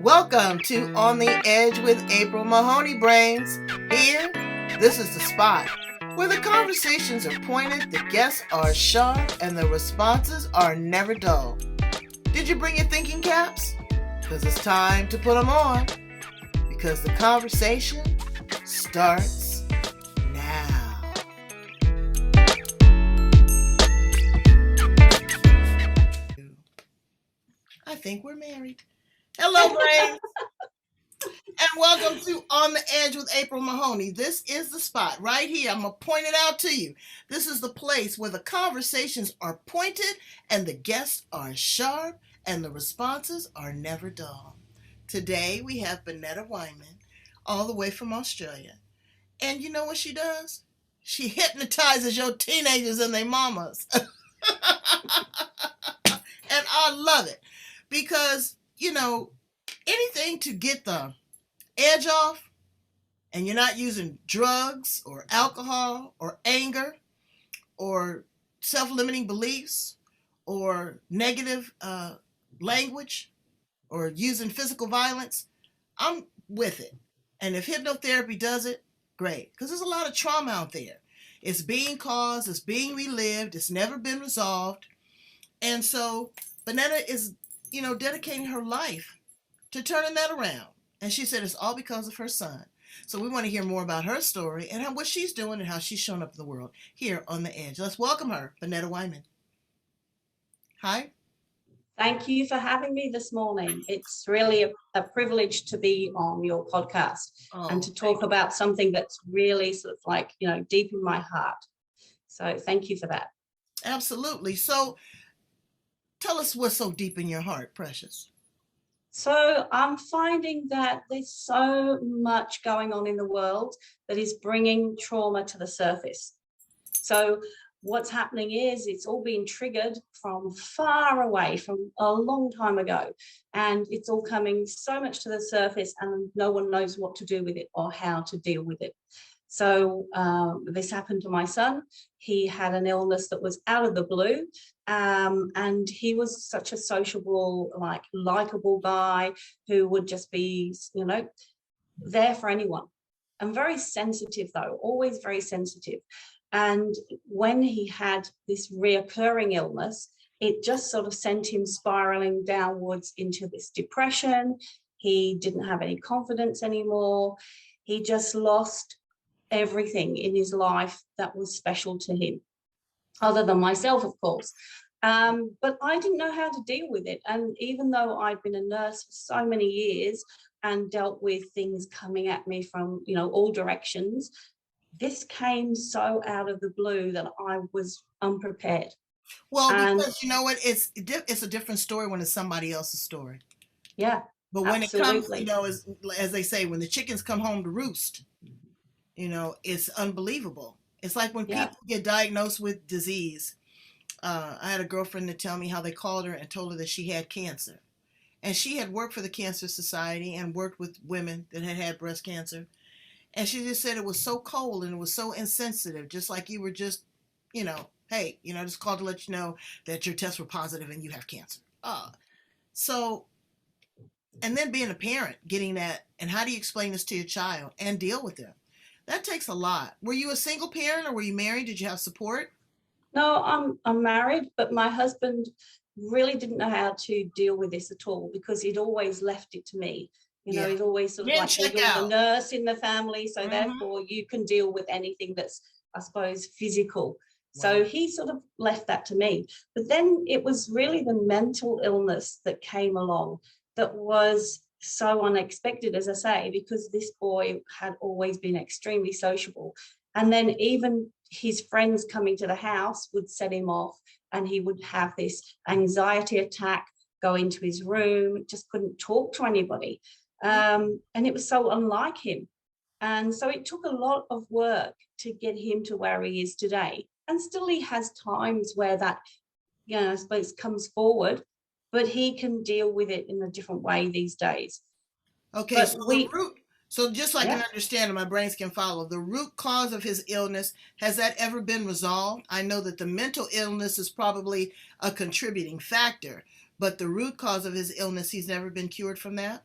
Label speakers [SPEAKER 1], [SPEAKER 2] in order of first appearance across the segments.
[SPEAKER 1] Welcome to On the Edge with April Mahoney Brains. Here, this is the spot where the conversations are pointed, the guests are sharp, and the responses are never dull. Did you bring your thinking caps? Because it's time to put them on. Because the conversation starts now. I think we're married. Hello, Brains. And welcome to On the Edge with April Mahoney. This is the spot right here. I'm going to point it out to you. This is the place where the conversations are pointed and the guests are sharp and the responses are never dull. Today we have Benetta Wainman, all the way from Australia. And you know what she does? She hypnotizes your teenagers and their mamas. And I love it because, anything to get the edge off, and you're not using drugs or alcohol or anger or self-limiting beliefs or negative language or using physical violence, I'm with it. And if hypnotherapy does it, great. Because there's a lot of trauma out there. It's being caused, it's being relived, it's never been resolved. And so Benetta is, dedicating her life to turning that around. And she said it's all because of her son. So we want to hear more about her story and what she's doing and how she's shown up in the world here on the Edge. Let's welcome her, Benetta Wainman. Hi.
[SPEAKER 2] Thank you for having me this morning. It's really a privilege to be on your podcast and to talk about something that's really sort of like, deep in my heart. So thank you for that.
[SPEAKER 1] Absolutely. So tell us what's so deep in your heart, Precious.
[SPEAKER 2] So I'm finding that there's so much going on in the world that is bringing trauma to the surface. So what's happening is it's all being triggered from far away, from a long time ago. And it's all coming so much to the surface and no one knows what to do with it or how to deal with it. So this happened to my son. He had an illness that was out of the blue. And he was such a sociable, likable guy who would just be, there for anyone. And very sensitive, though, always very sensitive. And when he had this reoccurring illness, it just sort of sent him spiraling downwards into this depression. He didn't have any confidence anymore. He just lost everything in his life that was special to him, other than myself, of course. But I didn't know how to deal with it. And even though I'd been a nurse for so many years and dealt with things coming at me from, all directions, this came so out of the blue that I was unprepared.
[SPEAKER 1] Well, because you know what? It's a different story when it's somebody else's story.
[SPEAKER 2] Yeah.
[SPEAKER 1] But when absolutely. It comes, as they say, when the chickens come home to roost, it's unbelievable. It's like when people get diagnosed with disease. I had a girlfriend to tell me how they called her and told her that she had cancer. And she had worked for the Cancer Society and worked with women that had had breast cancer. And she just said it was so cold and it was so insensitive, just like you were just, hey, just called to let you know that your tests were positive and you have cancer. So, and then being a parent, getting that, and how do you explain this to your child and deal with them? That takes a lot. Were you a single parent or were you married? Did you have support?
[SPEAKER 2] No, I'm married, but my husband really didn't know how to deal with this at all because he'd always left it to me. He'd always sort of you're the nurse in the family, so therefore you can deal with anything that's, I suppose, physical. Wow. So he sort of left that to me. But then it was really the mental illness that came along that was so unexpected, as I say, because this boy had always been extremely sociable. And then even his friends coming to the house would set him off and he would have this anxiety attack, go into his room, just couldn't talk to anybody. And it was so unlike him. And so it took a lot of work to get him to where he is today. And still he has times where that, I suppose comes forward, but he can deal with it in a different way these days.
[SPEAKER 1] Okay, but so just so I can understand and my brains can follow, the root cause of his illness, has that ever been resolved? I know that the mental illness is probably a contributing factor, but the root cause of his illness, he's never been cured from that?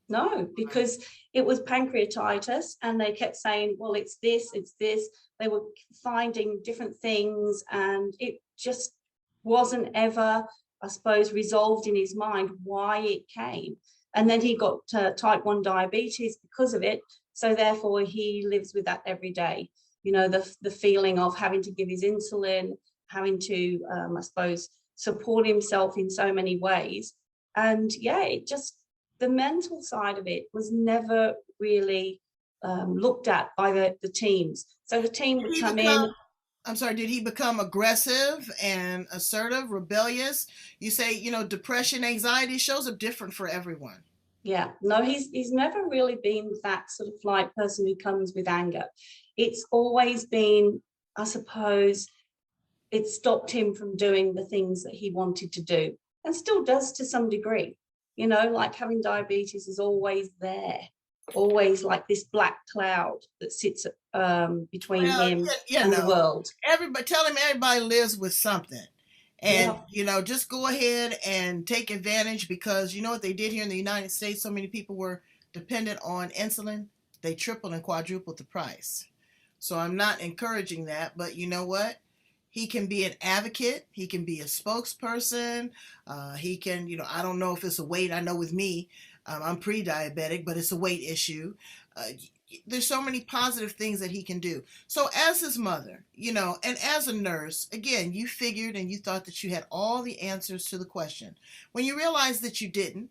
[SPEAKER 2] No, because it was pancreatitis, and they kept saying, well, it's this, it's this. They were finding different things, and it just wasn't ever, I suppose, resolved in his mind why it came. And then he got type 1 diabetes because of it. So therefore, he lives with that every day. You know, the feeling of having to give his insulin, having to, I suppose, support himself in so many ways. And yeah, it just, the mental side of it was never really looked at by the teams. So the team
[SPEAKER 1] Did
[SPEAKER 2] would
[SPEAKER 1] he
[SPEAKER 2] come in.
[SPEAKER 1] become, I'm sorry, did he become aggressive and assertive, rebellious? You say, depression, anxiety shows up different for everyone.
[SPEAKER 2] Yeah, no, he's never really been that sort of like person who comes with anger. It's always been, I suppose, it stopped him from doing the things that he wanted to do, and still does to some degree. You know, like having diabetes is always there, always like this black cloud that sits between
[SPEAKER 1] Well,
[SPEAKER 2] him and the world.
[SPEAKER 1] everybody tell him everybody lives with something. And,
[SPEAKER 2] Yeah,
[SPEAKER 1] just go ahead and take advantage because you know what they did here in the United States? So many people were dependent on insulin. They tripled and quadrupled the price. So I'm not encouraging that, but you know what? He can be an advocate. He can be a spokesperson. He can, I don't know if it's a weight. I know with me, I'm pre-diabetic, but it's a weight issue. Uh, there's so many positive things that he can do. So as his mother, and as a nurse, again, you figured and you thought that you had all the answers to the question. When you realized that you didn't,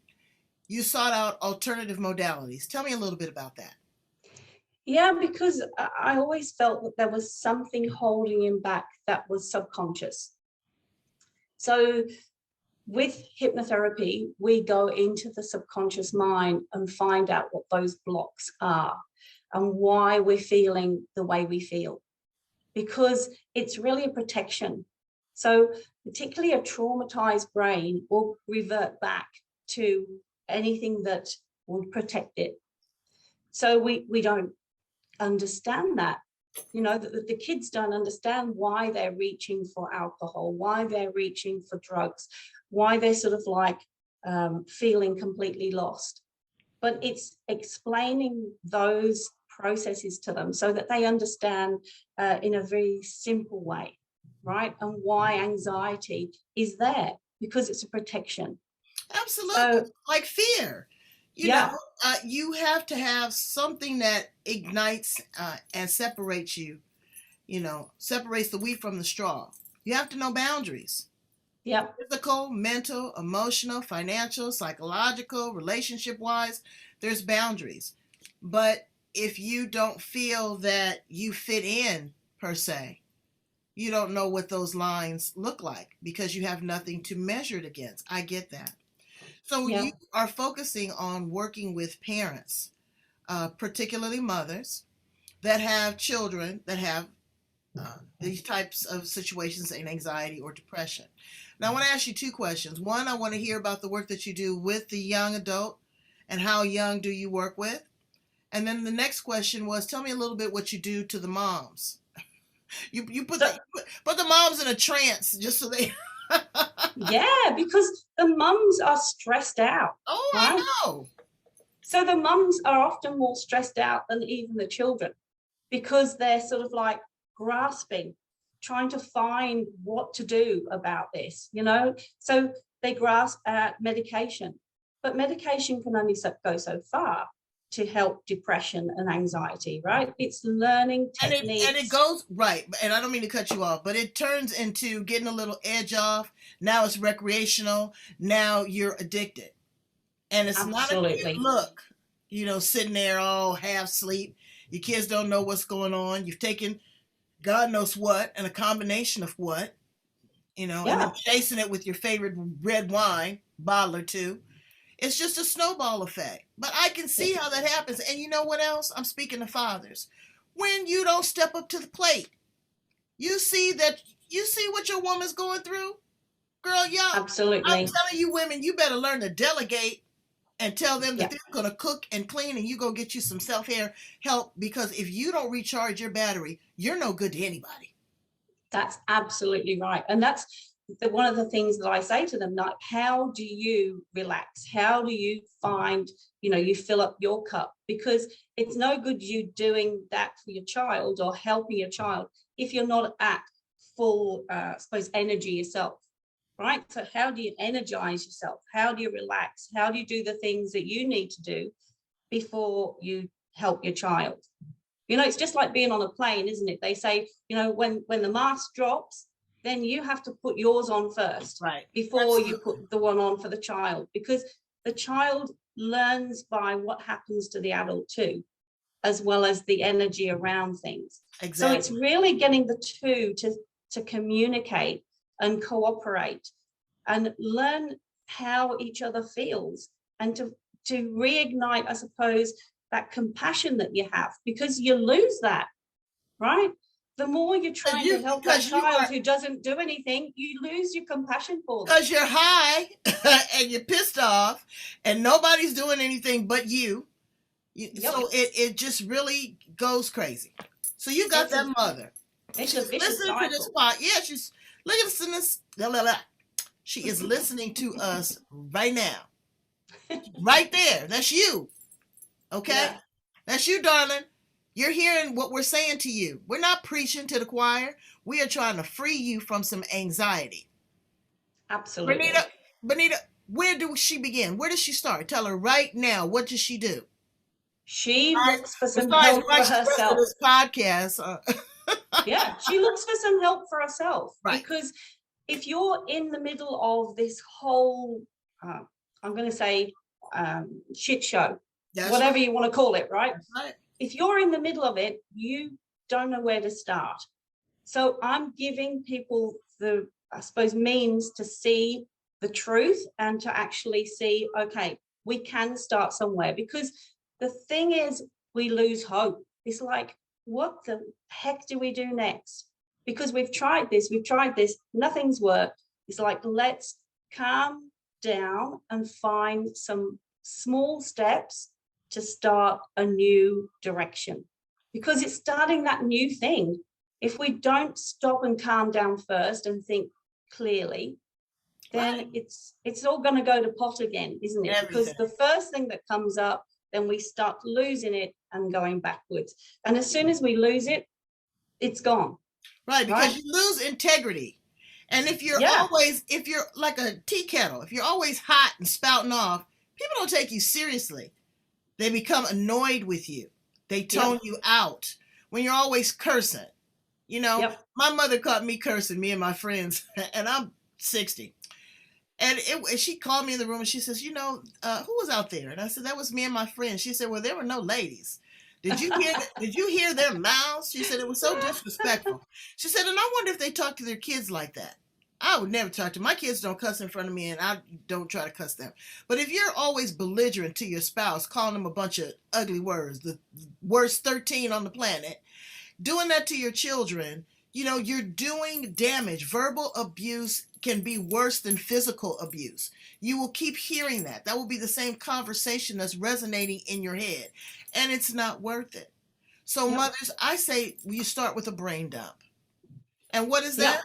[SPEAKER 1] you sought out alternative modalities. Tell me a little bit about that.
[SPEAKER 2] yeah, because I always felt that there was something holding him back that was subconscious. So with hypnotherapy, we go into the subconscious mind and find out what those blocks are and why we're feeling the way we feel, because it's really a protection. So particularly a traumatized brain will revert back to anything that would protect it. So we don't understand that. You know, the kids don't understand why they're reaching for alcohol, why they're reaching for drugs, why they're sort of like feeling completely lost. But it's explaining those processes to them so that they understand in a very simple way, right? And why anxiety is there, because it's a protection.
[SPEAKER 1] Absolutely.
[SPEAKER 2] So,
[SPEAKER 1] Like fear. You know,
[SPEAKER 2] yeah,
[SPEAKER 1] you have to have something that ignites and separates you, separates the wheat from the straw. You have to know boundaries.
[SPEAKER 2] yeah,
[SPEAKER 1] Physical, mental, emotional, financial, psychological, relationship wise, there's boundaries. But if you don't feel that you fit in, per se, you don't know what those lines look like because you have nothing to measure it against. I get that. So
[SPEAKER 2] yeah,
[SPEAKER 1] you are focusing on working with parents, particularly mothers, that have children that have these types of situations in anxiety or depression. Now, I want to ask you two questions. One, I want to hear about the work that you do with the young adult and how young do you work with? And then the next question was, tell me a little bit what you do to the moms. You put
[SPEAKER 2] so,
[SPEAKER 1] put the moms in a trance just so they.
[SPEAKER 2] yeah, because the mums are stressed out,
[SPEAKER 1] Oh,
[SPEAKER 2] right?
[SPEAKER 1] I know.
[SPEAKER 2] So the mums are often more stressed out than even the children, because they're sort of like grasping, trying to find what to do about this, you know? So they grasp at medication, but medication can only go so far to help depression and anxiety, right? It's learning
[SPEAKER 1] And it
[SPEAKER 2] techniques.
[SPEAKER 1] goes right, and I don't mean to cut you off, but it turns into getting a little edge off. Now it's recreational. Now you're addicted, and it's not a cute
[SPEAKER 2] Absolutely.
[SPEAKER 1] look. Sitting there all half asleep. Your kids don't know what's going on. You've taken God knows what and a combination of what, and then
[SPEAKER 2] Yeah.
[SPEAKER 1] chasing it with your favorite red wine bottle or two. It's just a snowball effect. But I can see how that happens. And you know what else? I'm speaking to fathers. When you don't step up to the plate, you see that you see what your woman's going through, girl. Y'all, I'm
[SPEAKER 2] Absolutely.
[SPEAKER 1] telling you, women, you better learn to delegate and tell them that
[SPEAKER 2] Yeah.
[SPEAKER 1] they're gonna cook and clean, and you go get you some self care help because if you don't recharge your battery, you're no good to anybody.
[SPEAKER 2] That's absolutely right. And that's one of the things that I say to them, like, how do you relax? How do you find, you fill up your cup? Because it's no good you doing that for your child or helping your child if you're not at full, I suppose, energy yourself, right? So how do you energize yourself? How do you relax? How do you do the things that you need to do before you help your child? It's just like being on a plane, isn't it? They say, when the mask drops, then you have to put yours on first,
[SPEAKER 1] Right.
[SPEAKER 2] before
[SPEAKER 1] Absolutely.
[SPEAKER 2] you put the one on for the child, because the child learns by what happens to the adult too, as well as the energy around things.
[SPEAKER 1] Exactly.
[SPEAKER 2] So it's really getting the two to communicate and cooperate and learn how each other feels, and to reignite, I suppose, that compassion that you have, because you lose that, right? The more you're trying to help that child who doesn't do anything, you lose your compassion for them.
[SPEAKER 1] Because you're high and you're pissed off and nobody's doing anything but you. Yep. So it just really goes crazy. So you got that mother.
[SPEAKER 2] It's a vicious cycle.
[SPEAKER 1] To this part. Yeah, she's listening to this. She is listening to us right now. Right there. That's you. Okay? Yeah. That's you, darling. You're hearing what we're saying to you. We're not preaching to the choir. We are trying to free you from some anxiety.
[SPEAKER 2] Absolutely.
[SPEAKER 1] Benetta, where do she begin? Where does she start? Tell her right now. What does she do?
[SPEAKER 2] She looks for some help for herself.
[SPEAKER 1] This podcast.
[SPEAKER 2] Yeah, she looks for some help for herself.
[SPEAKER 1] Right.
[SPEAKER 2] Because if you're in the middle of this whole, I'm going to say, shit show, whatever you want to call it, right?
[SPEAKER 1] That's right.
[SPEAKER 2] If you're in the middle of it, you don't know where to start. So I'm giving people the, I suppose, means to see the truth and to actually see, okay, we can start somewhere. Because the thing is, we lose hope. It's like, what the heck do we do next? Because we've tried this, nothing's worked. It's like, let's calm down and find some small steps to start a new direction, because it's starting that new thing. If we don't stop and calm down first and think clearly, then it's all going to go to pot again, isn't it? Everything. Because the first thing that comes up, then we start losing it and going backwards. And as soon as we lose it, it's gone.
[SPEAKER 1] Right, because you lose integrity. And if you're if you're like a tea kettle, if you're always hot and spouting off, people don't take you seriously. They become annoyed with you. They tone you out when you're always cursing. My mother caught me cursing, me and my friends, and I'm 60. And she called me in the room and she says, who was out there? And I said, that was me and my friends. She said, well, there were no ladies. Did you hear their mouths? She said, it was so disrespectful. She said, and I wonder if they talk to their kids like that. I would never talk to my kids. Don't cuss in front of me, and I don't try to cuss them. But if you're always belligerent to your spouse, calling them a bunch of ugly words, the worst 13 on the planet, doing that to your children, you're doing damage. Verbal abuse can be worse than physical abuse. You will keep hearing that. That will be the same conversation that's resonating in your head, and it's not worth it. So mothers, I say you start with a brain dump. And what is that?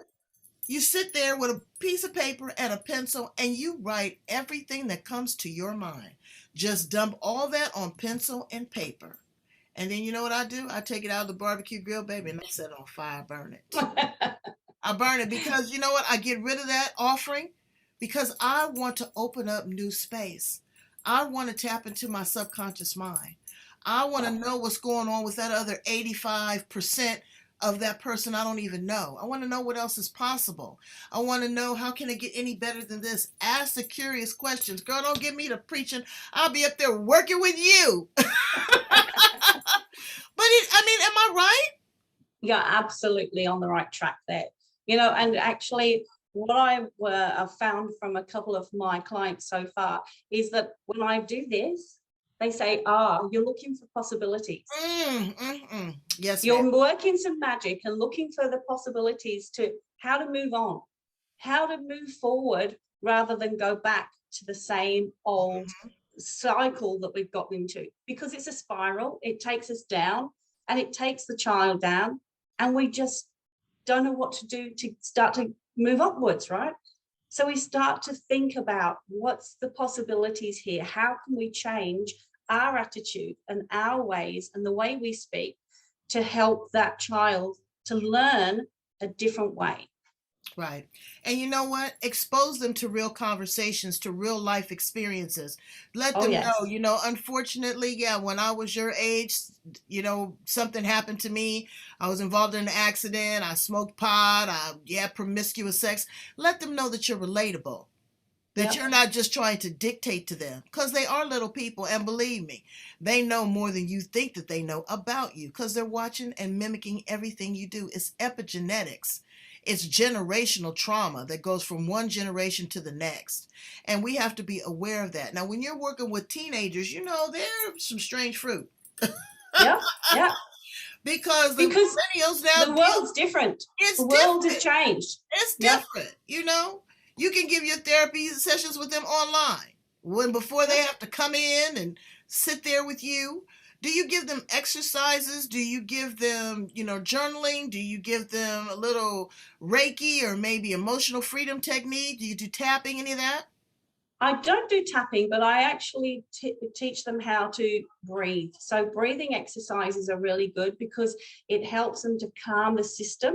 [SPEAKER 1] You sit there with a piece of paper and a pencil and you write everything that comes to your mind. Just dump all that on pencil and paper. And then you know what I do? I take it out of the barbecue grill, baby, and I set it on fire, burn it. I burn it because you know what? I get rid of that offering because I want to open up new space. I want to tap into my subconscious mind. I want to know what's going on with that other 85% of that person I don't even know. I want to know what else is possible. I want to know, how can it get any better than this? Ask the curious questions. Girl, don't get me to preaching. I'll be up there working with you. But am I right?
[SPEAKER 2] You're absolutely on the right track there. And actually what I found from a couple of my clients so far is that when I do this, they say, you're looking for possibilities.
[SPEAKER 1] Yes,
[SPEAKER 2] you're working some magic and looking for the possibilities to how to move on, how to move forward rather than go back to the same old cycle that we've got into, because it's a spiral. It takes us down and it takes the child down, and we just don't know what to do to start to move upwards, right? So we start to think about what's the possibilities here? How can we change our attitude and our ways and the way we speak to help that child to learn a different way?
[SPEAKER 1] Right. And you know what? Expose them to real conversations, to real life experiences. Let
[SPEAKER 2] Oh,
[SPEAKER 1] them know,
[SPEAKER 2] yes.
[SPEAKER 1] unfortunately, yeah, when I was your age, something happened to me. I was involved in an accident. I smoked pot. Promiscuous sex. Let them know that you're relatable, that
[SPEAKER 2] Yep.
[SPEAKER 1] you're not just trying to dictate to them, because they are little people. And believe me, they know more than you think that they know about you, because they're watching and mimicking everything you do. It's epigenetics. It's generational trauma that goes from one generation to the next. And we have to be aware of that. Now, when you're working with teenagers, they're some strange fruit.
[SPEAKER 2] Yep. Yep.
[SPEAKER 1] Because the
[SPEAKER 2] Because
[SPEAKER 1] millennials now
[SPEAKER 2] the world's different.
[SPEAKER 1] it's
[SPEAKER 2] The world has
[SPEAKER 1] different.
[SPEAKER 2] changed.
[SPEAKER 1] It's
[SPEAKER 2] Yep.
[SPEAKER 1] different. You can give your therapy sessions with them online before they
[SPEAKER 2] Yep.
[SPEAKER 1] have to come in and sit there with you. Do you give them exercises? Do you give them, journaling? Do you give them a little Reiki or maybe emotional freedom technique? Do you do tapping, any of that?
[SPEAKER 2] I don't do tapping, but I actually teach them how to breathe. So breathing exercises are really good because it helps them to calm the system.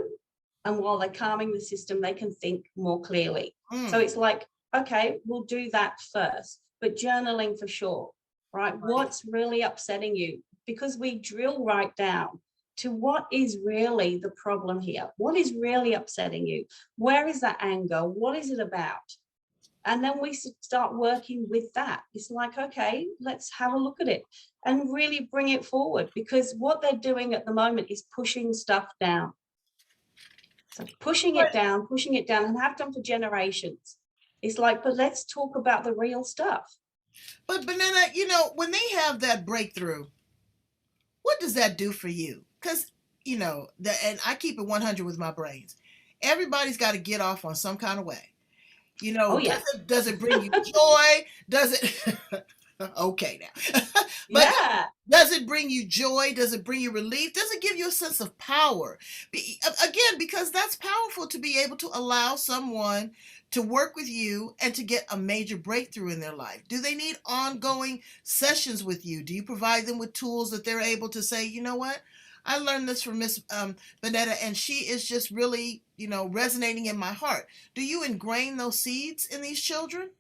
[SPEAKER 2] And while they're calming the system, they can think more clearly. So
[SPEAKER 1] Mm,
[SPEAKER 2] it's like, okay, we'll do that first, but journaling for sure, right?
[SPEAKER 1] right,
[SPEAKER 2] What's really upsetting you? Because we drill right down to what is really the problem here. What is really upsetting you? Where is that anger? What is it about? And then we start working with that. It's like, okay, let's have a look at it and really bring it forward, because what they're doing at the moment is pushing stuff down. So pushing it down, and have done for generations. It's like, but let's talk about the real stuff.
[SPEAKER 1] but Benetta, when they have that breakthrough, what does that do for you? Because, and I keep it 100 with my brains. Everybody's got to get off on some kind of way.
[SPEAKER 2] Oh,
[SPEAKER 1] Does
[SPEAKER 2] yeah.
[SPEAKER 1] it bring you joy? Does it? Okay, now, but
[SPEAKER 2] Yeah.
[SPEAKER 1] does it bring you joy? Does it bring you relief? Does it give you a sense of power? Again, because that's powerful, to be able to allow someone to work with you and to get a major breakthrough in their life. Do they need ongoing sessions with you? Do you provide them with tools that they're able to say, you know what? I learned this from Miss Benetta, and she is just really, resonating in my heart. Do you ingrain those seeds in these children?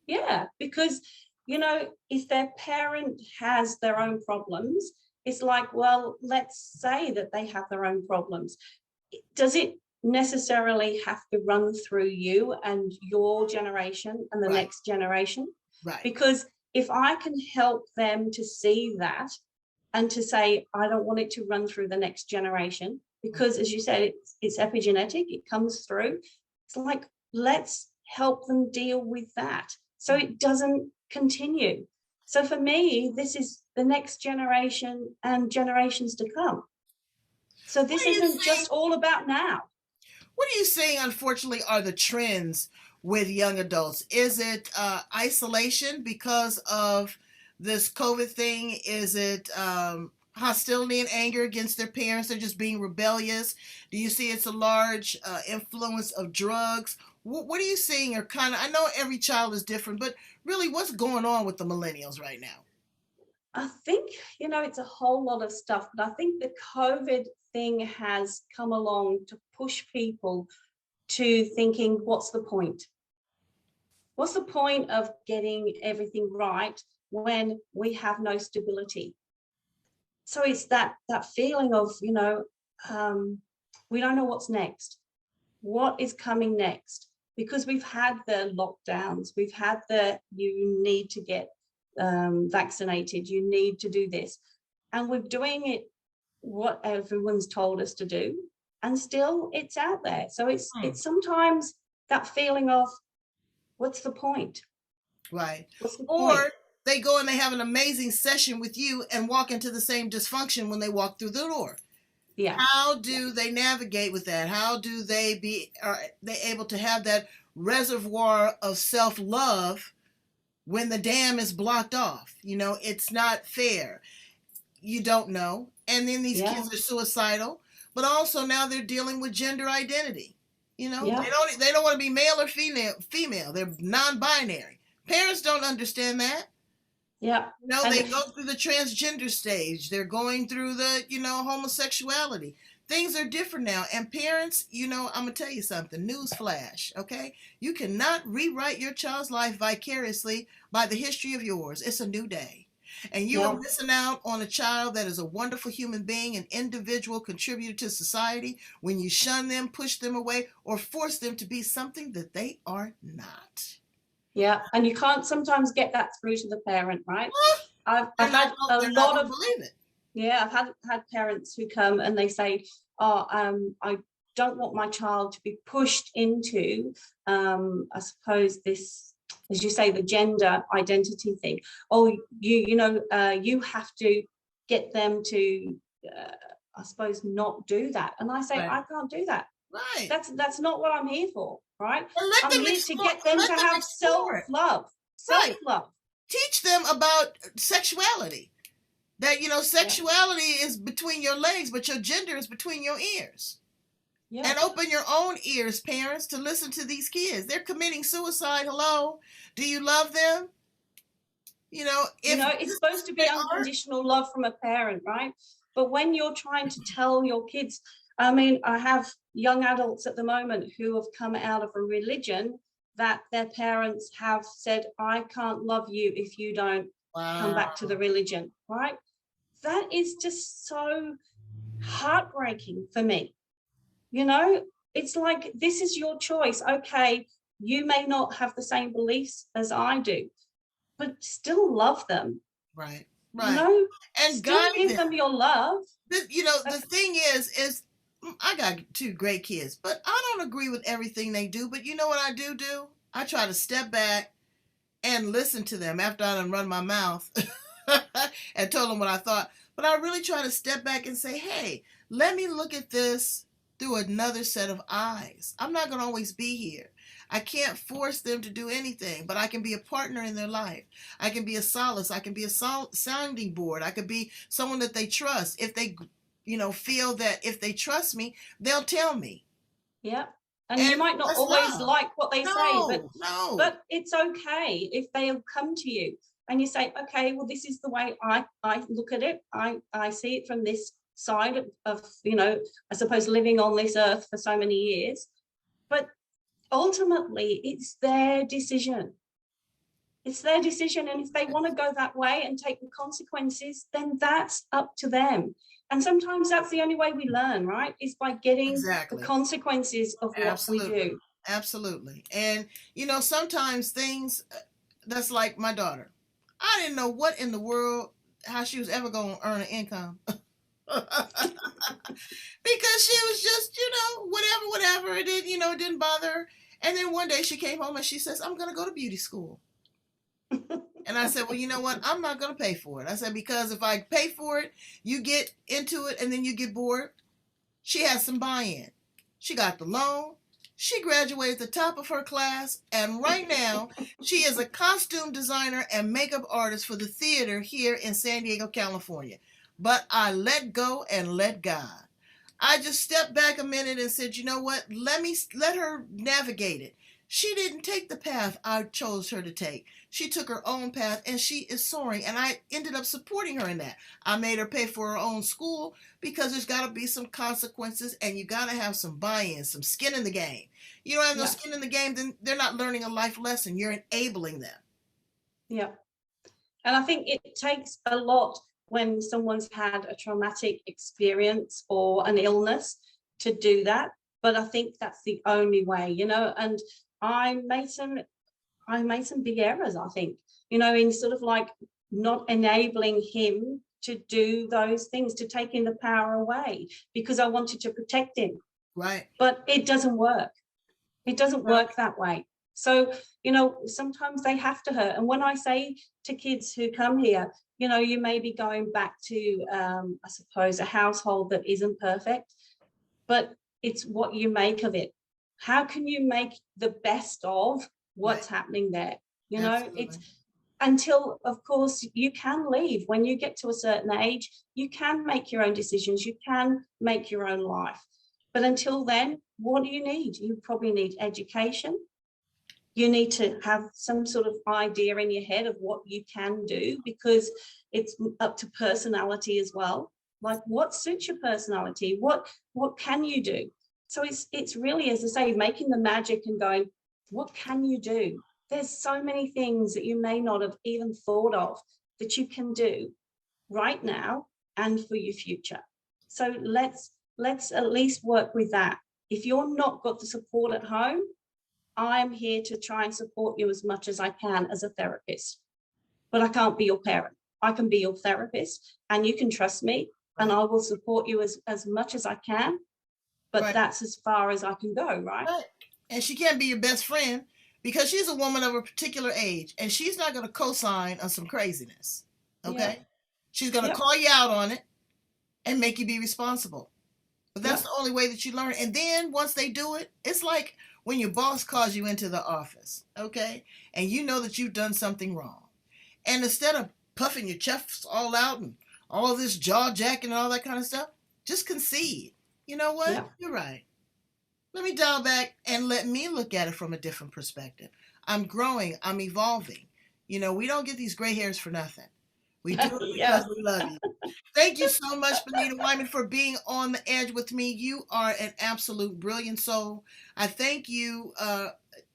[SPEAKER 2] Yeah. Because, if their parent has their own problems, it's like, well, let's say that they have their own problems. Does it necessarily have to run through you and your generation and the
[SPEAKER 1] Right,
[SPEAKER 2] next generation?
[SPEAKER 1] right.
[SPEAKER 2] Because if I can help them to see that and to say, I don't want it to run through the next generation, because as you said, it's epigenetic, it comes through. It's like, let's help them deal with that so it doesn't continue. So for me, this is the next generation and generations to come. So
[SPEAKER 1] What
[SPEAKER 2] this
[SPEAKER 1] are you
[SPEAKER 2] isn't
[SPEAKER 1] saying?
[SPEAKER 2] just all about now.
[SPEAKER 1] What are you saying, unfortunately, are the trends with young adults? Is it isolation because of this COVID thing? Is it hostility and anger against their parents? They're just being rebellious. Do you see it's a large influence of drugs? What are you seeing? Or kind of, I know every child is different, but really, what's going on with the millennials right now?
[SPEAKER 2] I think, it's a whole lot of stuff, but I think the COVID thing has come along to push people to thinking, what's the point? What's the point of getting everything right when we have no stability? So it's that feeling of, we don't know what's next. What is coming next? Because we've had the lockdowns, we've had you need to get vaccinated, you need to do this, and we're doing it what everyone's told us to do, and still it's out there. So
[SPEAKER 1] Hmm.
[SPEAKER 2] it's sometimes that feeling of, what's the point?
[SPEAKER 1] Right.
[SPEAKER 2] What's the point?
[SPEAKER 1] Or they go and they have an amazing session with you and walk into the same dysfunction when they walk through the door.
[SPEAKER 2] Yeah,
[SPEAKER 1] How
[SPEAKER 2] yeah,
[SPEAKER 1] do they navigate with that? How do are they able to have that reservoir of self-love when the dam is blocked off? It's not fair. You don't know. And then these
[SPEAKER 2] yeah,
[SPEAKER 1] kids are suicidal, but also now they're dealing with gender identity. You know,
[SPEAKER 2] Yeah.
[SPEAKER 1] they don't want to be male or female. They're non-binary. Parents don't understand that.
[SPEAKER 2] Yeah.
[SPEAKER 1] You know,
[SPEAKER 2] And
[SPEAKER 1] they go through the transgender stage. They're going through the, homosexuality. Things are different now. And parents, I'm going to tell you something. Newsflash, okay? You cannot rewrite your child's life vicariously by the history of yours. It's a new day. And you are
[SPEAKER 2] yeah,
[SPEAKER 1] missing out on a child that is a wonderful human being, an individual contributor to society, when you shun them, push them away, or force them to be something that they are not.
[SPEAKER 2] yeah. And you can't sometimes get that through to the parent, right? I've
[SPEAKER 1] They're not,
[SPEAKER 2] had a
[SPEAKER 1] they're not
[SPEAKER 2] lot
[SPEAKER 1] going
[SPEAKER 2] of,
[SPEAKER 1] to believe it.
[SPEAKER 2] yeah, I've had parents who come and they say, oh, I don't want my child to be pushed into, I suppose, this, as you say, the gender identity thing. Oh, you have to get them to, I suppose, not do that. And I say,
[SPEAKER 1] Right.
[SPEAKER 2] I can't do that.
[SPEAKER 1] Right.
[SPEAKER 2] That's not what I'm here for, right?
[SPEAKER 1] And let
[SPEAKER 2] I'm
[SPEAKER 1] them
[SPEAKER 2] here to
[SPEAKER 1] explore.
[SPEAKER 2] get them
[SPEAKER 1] Let
[SPEAKER 2] to
[SPEAKER 1] them
[SPEAKER 2] have
[SPEAKER 1] explore it.
[SPEAKER 2] self-love.
[SPEAKER 1] Right.
[SPEAKER 2] Self-love.
[SPEAKER 1] Teach them about sexuality. That sexuality is between your legs, but your gender is between your ears.
[SPEAKER 2] Yeah.
[SPEAKER 1] And open your own ears, parents, to listen to these kids. They're committing suicide. Hello, do you love them?
[SPEAKER 2] It's supposed to be unconditional love from a parent, right? But when you're trying to tell your kids, I mean, I have young adults at the moment who have come out of a religion that their parents have said, I can't love you if you don't come back to the religion, right? That is just so heartbreaking for me. It's like, this is your choice. Okay, you may not have the same beliefs as I do, but still love them.
[SPEAKER 1] Right.
[SPEAKER 2] And still give them your love.
[SPEAKER 1] The thing is I got 2 great kids, but I don't agree with everything they do. But you know what I do? I try to step back and listen to them after I done run my mouth and told them what I thought. But I really try to step back and say, hey, let me look at this through another set of eyes. I'm not going to always be here. I can't force them to do anything, but I can be a partner in their life. I can be a solace. I can be a sounding board. I could be someone that they trust. If they, feel that if they trust me, they'll tell me.
[SPEAKER 2] Yeah. And you might not always like what they say, but it's okay if they'll come to you and you say, okay, well, this is the way I look at it. I see it from this side of, I suppose, living on this earth for so many years. But ultimately, it's their decision. It's their decision. And if they want to go that way and take the consequences, then that's up to them. And sometimes that's the only way we learn, right? Is by getting the consequences of what we do.
[SPEAKER 1] Absolutely. And, sometimes things that's like my daughter. I didn't know what in the world, how she was ever going to earn an income. Because she was just, whatever. It didn't, it didn't bother her. And then one day she came home and she says, I'm going to go to beauty school. And I said, well, you know what? I'm not going to pay for it. I said, because if I pay for it, you get into it and then you get bored. She had some buy-in. She got the loan. She graduated at the top of her class. And right now, she is a costume designer and makeup artist for the theater here in San Diego, California. But I let go and let God. I just stepped back a minute and said, you know what? Let her navigate it. She didn't take the path I chose her to take. She took her own path and she is soaring. And I ended up supporting her in that. I made her pay for her own school because there's got to be some consequences and you got to have some buy-in, some skin in the game. You don't have no skin in the game, then they're not learning a life lesson. You're enabling them.
[SPEAKER 2] Yeah. And I think it takes a lot when someone's had a traumatic experience or an illness to do that. But I think that's the only way, and I made some big errors, I think, in sort of like not enabling him to do those things, to taking the power away because I wanted to protect him.
[SPEAKER 1] Right.
[SPEAKER 2] But it doesn't work. It doesn't work that way. So, sometimes they have to hurt. And when I say to kids who come here, you may be going back to, I suppose, a household that isn't perfect, but it's what you make of it. How can you make the best of what's happening there? It's until, of course, you can leave. When you get to a certain age, you can make your own decisions. You can make your own life. But until then, what do you need? You probably need education. You need to have some sort of idea in your head of what you can do, because it's up to personality as well. Like, what suits your personality? What can you do? So it's really, as I say, making the magic and going, what can you do? There's so many things that you may not have even thought of that you can do right now and for your future. So let's at least work with that. If you're not got the support at home, I'm here to try and support you as much as I can as a therapist. But I can't be your parent. I can be your therapist, and you can trust me, and I will support you as much as I can. But that's as far as I can go, right?
[SPEAKER 1] And she can't be your best friend because she's a woman of a particular age, and she's not going to co-sign on some craziness. Okay? Yeah. She's going to call you out on it and make you be responsible. But that's the only way that you learn. And then once they do it, it's like when your boss calls you into the office, okay? And you know that you've done something wrong. And instead of puffing your chest all out and all of this jaw jacking and all that kind of stuff, just concede. You know what? Yeah. You're right. Let me dial back and let me look at it from a different perspective. I'm growing. I'm evolving. You know, we don't get these gray hairs for nothing. We do it because we love you. Thank you so much, Benetta Wainman, for being on the edge with me. You are an absolute brilliant soul. I thank you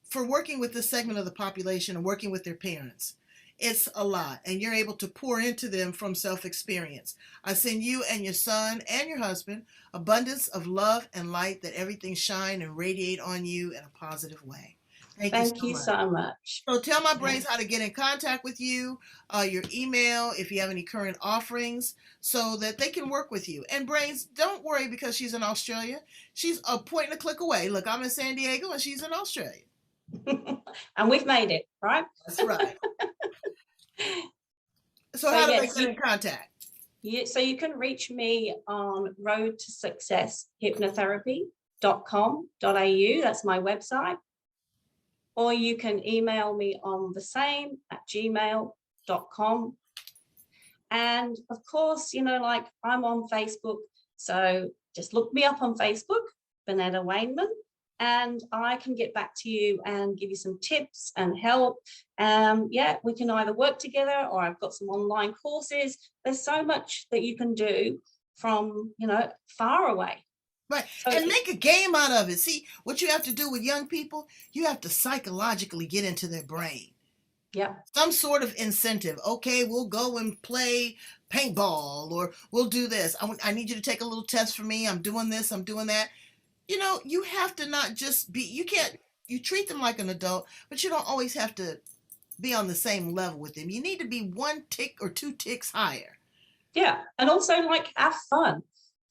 [SPEAKER 1] for working with this segment of the population and working with their parents. It's a lot, and you're able to pour into them from self-experience. I send you and your son and your husband abundance of love and light, that everything shine and radiate on you in a positive way.
[SPEAKER 2] Thank you so much.
[SPEAKER 1] So tell my brains how to get in contact with you, your email, if you have any current offerings, so that they can work with you. And brains, don't worry because she's in Australia. She's a point and a click away. Look, I'm in San Diego and she's in Australia.
[SPEAKER 2] And we've made it, right?
[SPEAKER 1] That's right. So how do they get in contact?
[SPEAKER 2] So you can reach me on roadtosuccesshypnotherapy.com.au. That's my website. Or you can email me on the same at gmail.com. And of course, you know, like, I'm on Facebook. So just look me up on Facebook, Benetta Wainman, and I can get back to you and give you some tips and help. We can either work together, or I've got some online courses. There's so much that you can do from, you know, far away.
[SPEAKER 1] Right. And make a game out of it. See, what you have to do with young people, you have to psychologically get into their brain.
[SPEAKER 2] Yeah.
[SPEAKER 1] Some sort of incentive. Okay, we'll go and play paintball, or we'll do this. I need you to take a little test for me. I'm doing this, I'm doing that. You know, you have to not just be, you treat them like an adult, but you don't always have to be on the same level with them. You need to be one tick or two ticks higher.
[SPEAKER 2] Yeah. And also, like, have fun.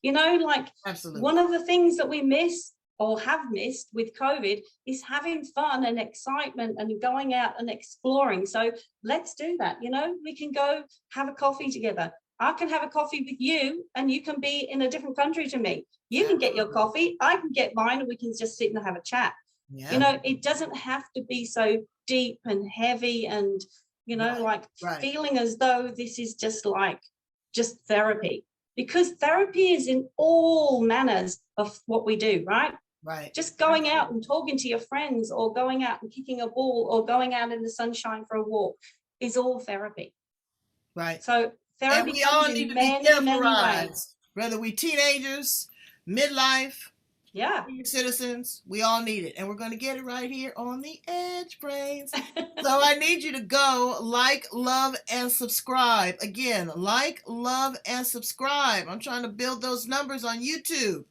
[SPEAKER 2] You know, like, absolutely, one of the things that we miss or have missed with COVID is having fun and excitement and going out and exploring. So let's do that. You know, we can go have a coffee together. I can have a coffee with you, and you can be in a different country to me. You can get your coffee, I can get mine, and we can just sit and have a chat. Yeah. You know, it doesn't have to be so deep and heavy and, you know, feeling as though this is just therapy. Because therapy is in all manners of what we do, right?
[SPEAKER 1] Right.
[SPEAKER 2] Just going out and talking to your friends, or going out and kicking a ball, or going out in the sunshine for a walk is all therapy.
[SPEAKER 1] Right.
[SPEAKER 2] So therapy,
[SPEAKER 1] and we all need to be careful, whether we teenagers, midlife, citizens, we all need it. And we're going to get it right here on the Edge, brains. So I need you to go like, love, and subscribe. Again, like, love, and subscribe. I'm trying to build those numbers on YouTube.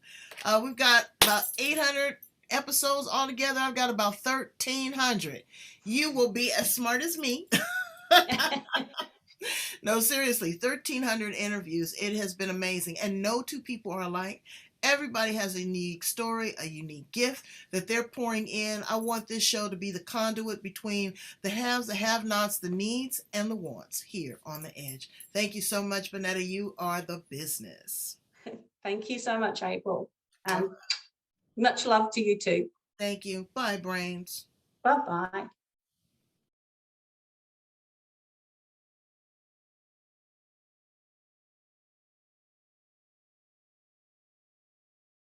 [SPEAKER 1] We've got about 800 episodes altogether. I've got about 1,300. You will be as smart as me. No, seriously, 1,300 interviews. It has been amazing. And no two people are alike. Everybody has a unique story, a unique gift that they're pouring in. I want this show to be the conduit between the haves, the have-nots, the needs, and the wants here on the Edge. Thank you so much, Benetta. You are the business.
[SPEAKER 2] Thank you so much, April. And much love to you too.
[SPEAKER 1] Thank you. Bye, brains.
[SPEAKER 2] Bye-bye.